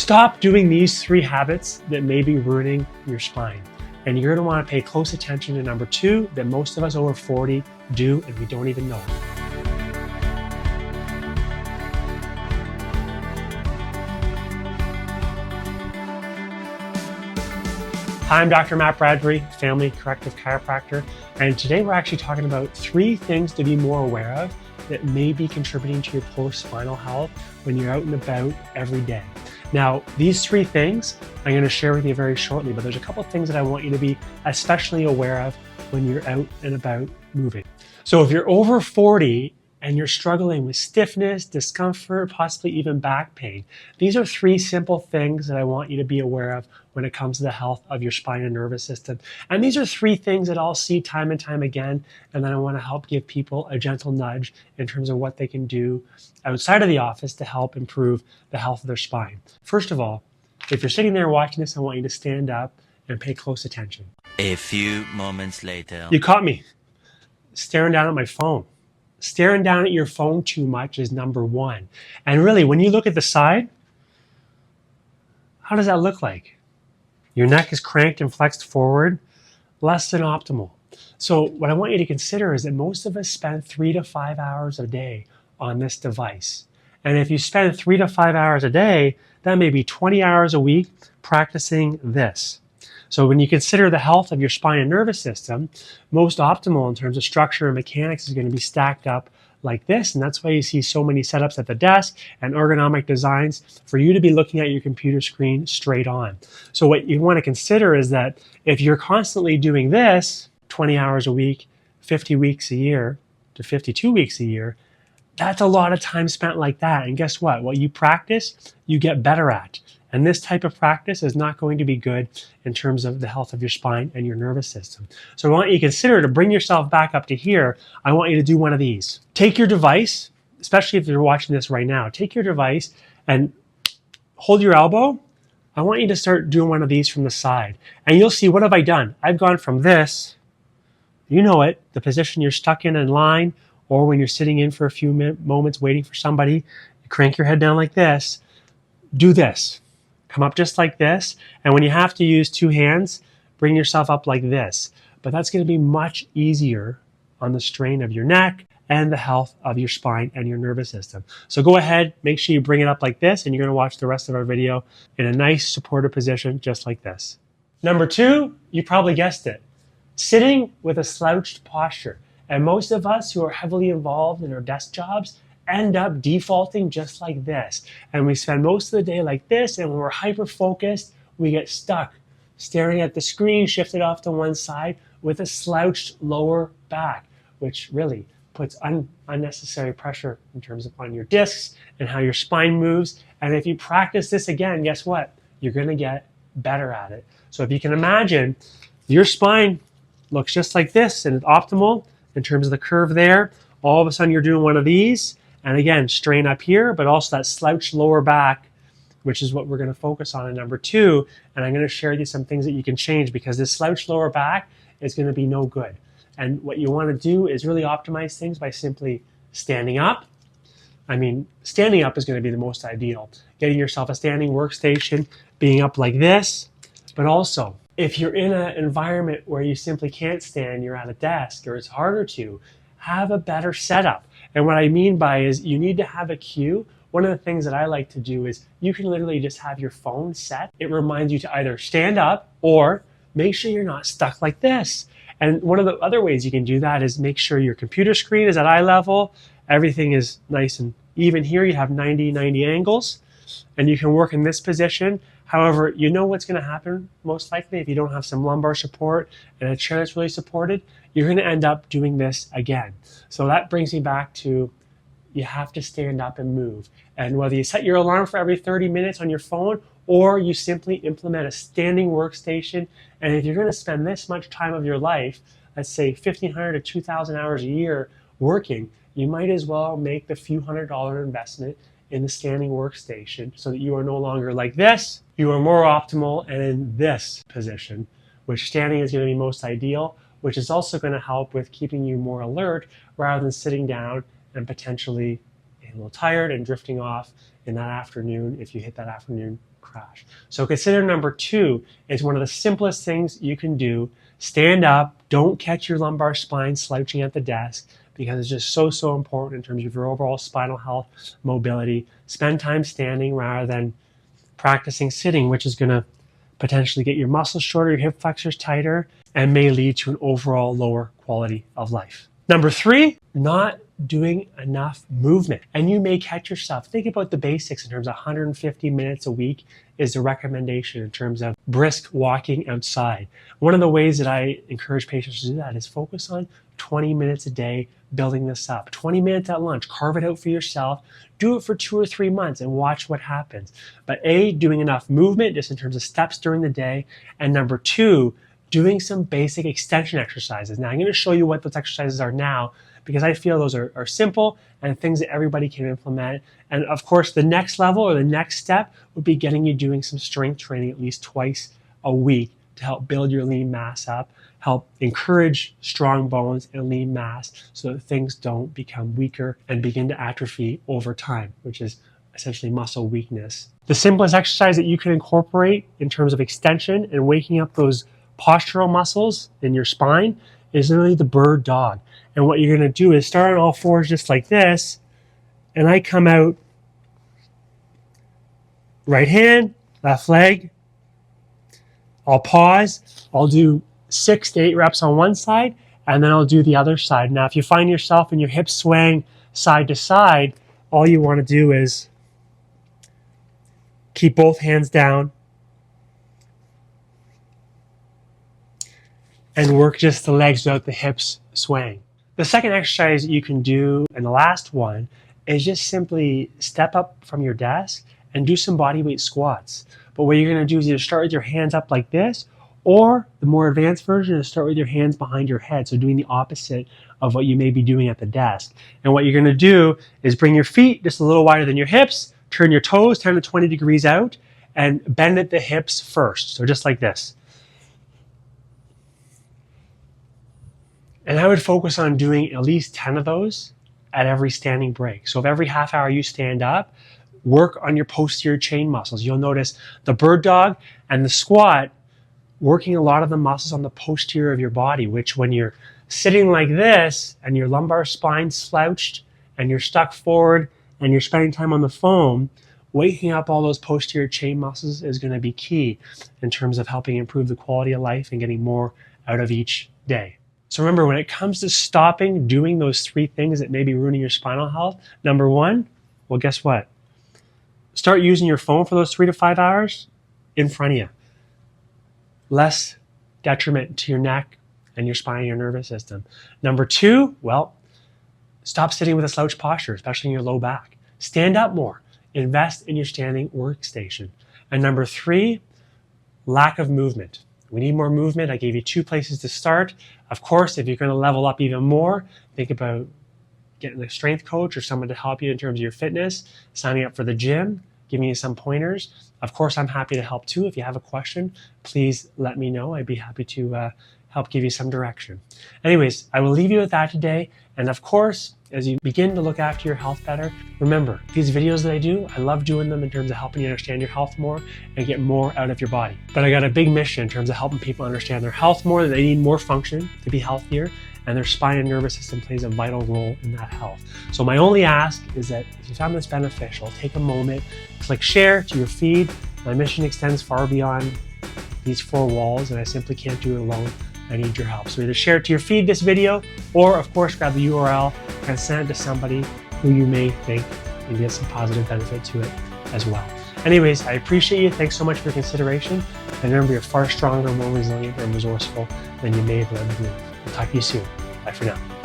Stop doing these 3 habits that may be ruining your spine. And you're going to want to pay close attention to number 2 that most of us over 40 do and we don't even know. Hi, I'm Dr. Matt Bradbury, family corrective chiropractor, and today we're actually talking about 3 things to be more aware of that may be contributing to your poor spinal health when you're out and about every day. Now, these 3 things I'm going to share with you very shortly, but there's a couple of things that I want you to be especially aware of when you're out and about moving. So if you're over 40 and you're struggling with stiffness, discomfort, possibly even back pain, these are 3 simple things that I want you to be aware of when it comes to the health of your spine and nervous system. And these are 3 things that I'll see time and time again, and then I want to help give people a gentle nudge in terms of what they can do outside of the office to help improve the health of their spine. First of all, if you're sitting there watching this, I want you to stand up and pay close attention. A few moments later. You caught me staring down at my phone. Staring down at your phone too much is number 1. And really, when you look at the side, how does that look like? Your neck is cranked and flexed forward, less than optimal. So what I want you to consider is that most of us spend 3 to 5 hours a day on this device. And if you spend 3 to 5 hours a day, that may be 20 hours a week practicing this. So when you consider the health of your spine and nervous system, most optimal in terms of structure and mechanics is going to be stacked up like this. And that's why you see so many setups at the desk and ergonomic designs for you to be looking at your computer screen straight on. So what you want to consider is that if you're constantly doing this 20 hours a week, 50 weeks a year to 52 weeks a year, that's a lot of time spent like that. And guess what? What you practice, you get better at. And this type of practice is not going to be good in terms of the health of your spine and your nervous system. So I want you to consider, to bring yourself back up to here, I want you to do one of these. Take your device, especially if you're watching this right now, take your device and hold your elbow. I want you to start doing one of these from the side. And you'll see, what have I done? I've gone from this, you know it, the position you're stuck in line, or when you're sitting in for a few moments waiting for somebody, you crank your head down like this, do this. Come up just like this, and when you have to use 2 hands, bring yourself up like this. But that's going to be much easier on the strain of your neck and the health of your spine and your nervous system. So go ahead, make sure you bring it up like this, and you're going to watch the rest of our video in a nice supportive position just like this. Number 2, you probably guessed it, sitting with a slouched posture. And most of us who are heavily involved in our desk jobs end up defaulting just like this. And we spend most of the day like this, and when we're hyper-focused, we get stuck staring at the screen, shifted off to one side with a slouched lower back, which really puts unnecessary pressure in terms of on your discs and how your spine moves. And if you practice this again, guess what? You're gonna get better at it. So if you can imagine, your spine looks just like this and it's optimal in terms of the curve there. All of a sudden you're doing one of these, and again, strain up here, but also that slouched lower back, which is what we're going to focus on in number 2. And I'm going to share with you some things that you can change, because this slouched lower back is going to be no good. And what you want to do is really optimize things by simply standing up. I mean, standing up is going to be the most ideal. Getting yourself a standing workstation, being up like this, but also if you're in an environment where you simply can't stand, you're at a desk or it's harder to, have a better setup. And what I mean by is you need to have a cue. One of the things that I like to do is you can literally just have your phone set. It reminds you to either stand up or make sure you're not stuck like this. And one of the other ways you can do that is make sure your computer screen is at eye level. Everything is nice and even here. You have 90 angles, and you can work in this position. However, you know what's going to happen most likely if you don't have some lumbar support and a chair that's really supported, you're going to end up doing this again. So that brings me back to, you have to stand up and move. And whether you set your alarm for every 30 minutes on your phone, or you simply implement a standing workstation, and if you're going to spend this much time of your life, let's say 1,500 to 2,000 hours a year working, you might as well make the few $100 investment in the standing workstation so that you are no longer like this, you are more optimal and in this position, which standing is going to be most ideal, which is also going to help with keeping you more alert rather than sitting down and potentially a little tired and drifting off in that afternoon if you hit that afternoon crash. So consider number 2 is one of the simplest things you can do. Stand up, don't catch your lumbar spine slouching at the desk, because it's just so important in terms of your overall spinal health, mobility. Spend time standing rather than practicing sitting, which is going to potentially get your muscles shorter, your hip flexors tighter, and may lead to an overall lower quality of life. Number 3, not doing enough movement. And you may catch yourself. Think about the basics in terms of 150 minutes a week is the recommendation in terms of brisk walking outside. One of the ways that I encourage patients to do that is focus on 20 minutes a day, building this up. 20 minutes at lunch, carve it out for yourself, do it for 2 or 3 months and watch what happens. But A, doing enough movement just in terms of steps during the day, and number 2, doing some basic extension exercises. Now I'm going to show you what those exercises are now, because I feel those are simple and things that everybody can implement. And of course, the next level or the next step would be getting you doing some strength training at least twice a week to help build your lean mass up, help encourage strong bones and lean mass so that things don't become weaker and begin to atrophy over time, which is essentially muscle weakness. The simplest exercise that you can incorporate in terms of extension and waking up those postural muscles in your spine is literally the bird dog. And what you're going to do is start on all fours just like this, and I come out right hand, left leg. I'll pause. I'll do 6 to 8 reps on one side, and then I'll do the other side. Now, if you find yourself and your hips swaying side to side, all you want to do is keep both hands down and work just the legs without the hips swaying. The second exercise you can do, and the last one, is just simply step up from your desk and do some body weight squats. But what you're going to do is either start with your hands up like this, or the more advanced version is start with your hands behind your head, so doing the opposite of what you may be doing at the desk. And what you're going to do is bring your feet just a little wider than your hips, turn your toes 10 to 20 degrees out, and bend at the hips first. So just like this. And I would focus on doing at least 10 of those at every standing break. So if every half hour you stand up, work on your posterior chain muscles. You'll notice the bird dog and the squat working a lot of the muscles on the posterior of your body, which when you're sitting like this and your lumbar spine slouched and you're stuck forward and you're spending time on the phone, waking up all those posterior chain muscles is going to be key in terms of helping improve the quality of life and getting more out of each day. So remember, when it comes to stopping doing those 3 things that may be ruining your spinal health, number 1, well, guess what? Start using your phone for those 3 to 5 hours in front of you. Less detriment to your neck and your spine and your nervous system. Number 2, well, stop sitting with a slouch posture, especially in your low back. Stand up more. Invest in your standing workstation. And number 3, lack of movement. We need more movement. I gave you 2 places to start. Of course, if you're going to level up even more, think about getting a strength coach or someone to help you in terms of your fitness, signing up for the gym, giving you some pointers. Of course, I'm happy to help too. If you have a question, please let me know. I'd be happy to help give you some direction. Anyways, I will leave you with that today. And of course, as you begin to look after your health better, remember, these videos that I do, I love doing them in terms of helping you understand your health more and get more out of your body. But I got a big mission in terms of helping people understand their health more, that they need more function to be healthier, and their spine and nervous system plays a vital role in that health. So my only ask is that if you found this beneficial, take a moment, click share to your feed. My mission extends far beyond these 4 walls, and I simply can't do it alone. I need your help. So either share it to your feed this video, or of course grab the URL and send it to somebody who you may think can get some positive benefit to it as well. Anyways, I appreciate you. Thanks so much for your consideration. And remember, you're far stronger, more resilient, and resourceful than you may have led to believe. I'll talk to you soon. Bye for now.